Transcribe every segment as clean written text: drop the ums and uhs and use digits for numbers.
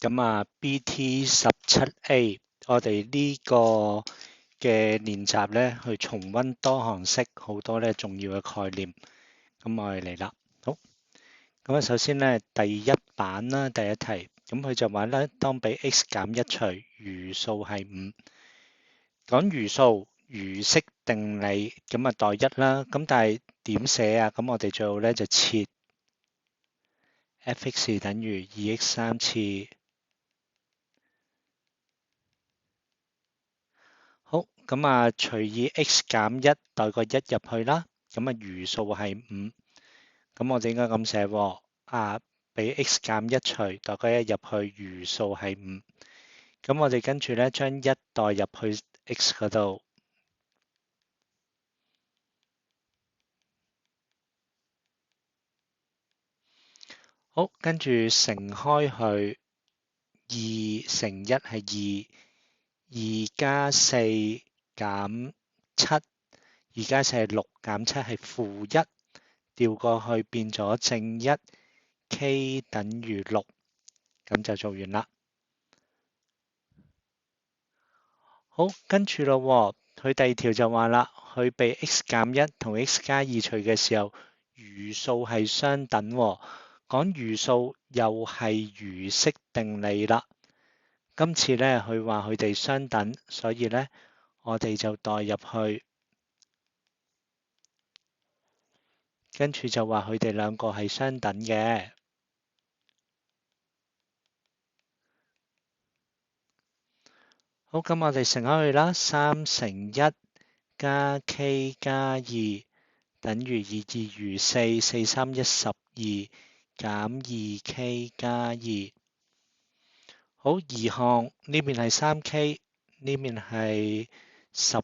咁啊，BT17A，我哋呢個嘅練習咧，去重溫多項式好多咧重要嘅概念。咁我哋嚟啦，好。咁啊，首先咧，第一版啦，第一題，咁佢就話咧，當俾 x 減一除，餘數係5。講餘數，餘式定理，咁啊代一啦。咁但係點寫啊？咁我哋最後咧就設 f(x) 等於2x 3次。好，咁啊，隨意 x 減一代個1入去啦，咁啊餘數係5，咁我哋應該咁寫喎，俾 x 減一除代個1入去，餘數係5，咁我哋跟住咧將1代入去 x 嗰度，好，跟住乘開去，2乘1係2，2加4減7。2加4係6，減7係-1，調過去變咗正1 ，k 等於6，咁就做完啦。好，跟住咯，佢第二條就話啦，佢被 x 減1同 x 加2除嘅時候，餘數係相等喎。講餘數又係餘式定理啦。今次咧，佢話佢哋相等，所以咧，我哋就代入去。跟住就話佢哋兩個係相等嘅。好，咁我哋乘開去啦，3乘1加 k 加2等於2餘4，4 3 12，減 2k 加2。好，移項呢邊係3k，呢邊係12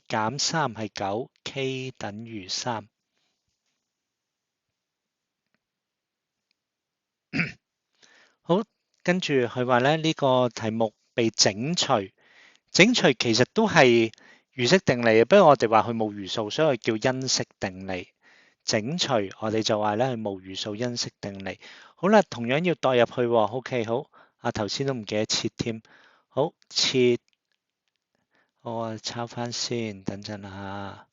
減3係9，k 等於3。好，跟住佢話咧，呢個題目被整除，整除其實都係餘式定理，不過我哋話佢冇餘數，所以叫因式定理。整除我哋就話咧佢冇餘數因式定理。好啦，同樣要代入去喎。OK，好，頭先都唔記得切添。好，切，我抄翻先，等陣下。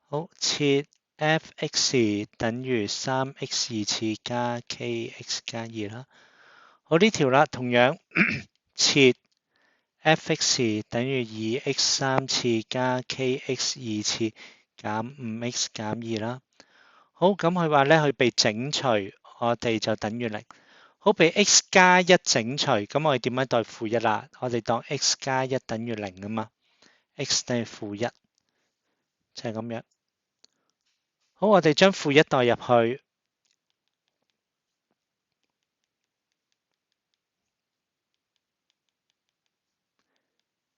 好，切 f(x) 等於3x 2次加 kx 加2啦。好，呢條啦，同樣切 f(x) 等於2x 3次加 kx 2次減 5x 減2啦。好，咁佢話咧佢被整除，我哋就等於0。好，被 x 加1整除，咁我哋點樣代-1啦？我哋當 x 加1等於0啊嘛 ，x 等於-1，就係咁樣。好，我哋將-1代入去，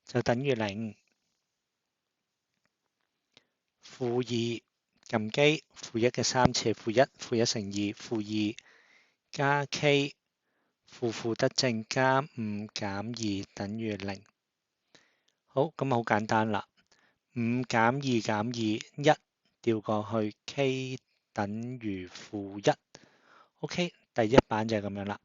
就等於0。-2撳機，-1嘅3次係-1，-1乘2，-2加 k，負得正加5減2等於0。好，咁好簡單啦。5減2減2，1調過去，k 等於-1。OK，第一版就係咁樣啦。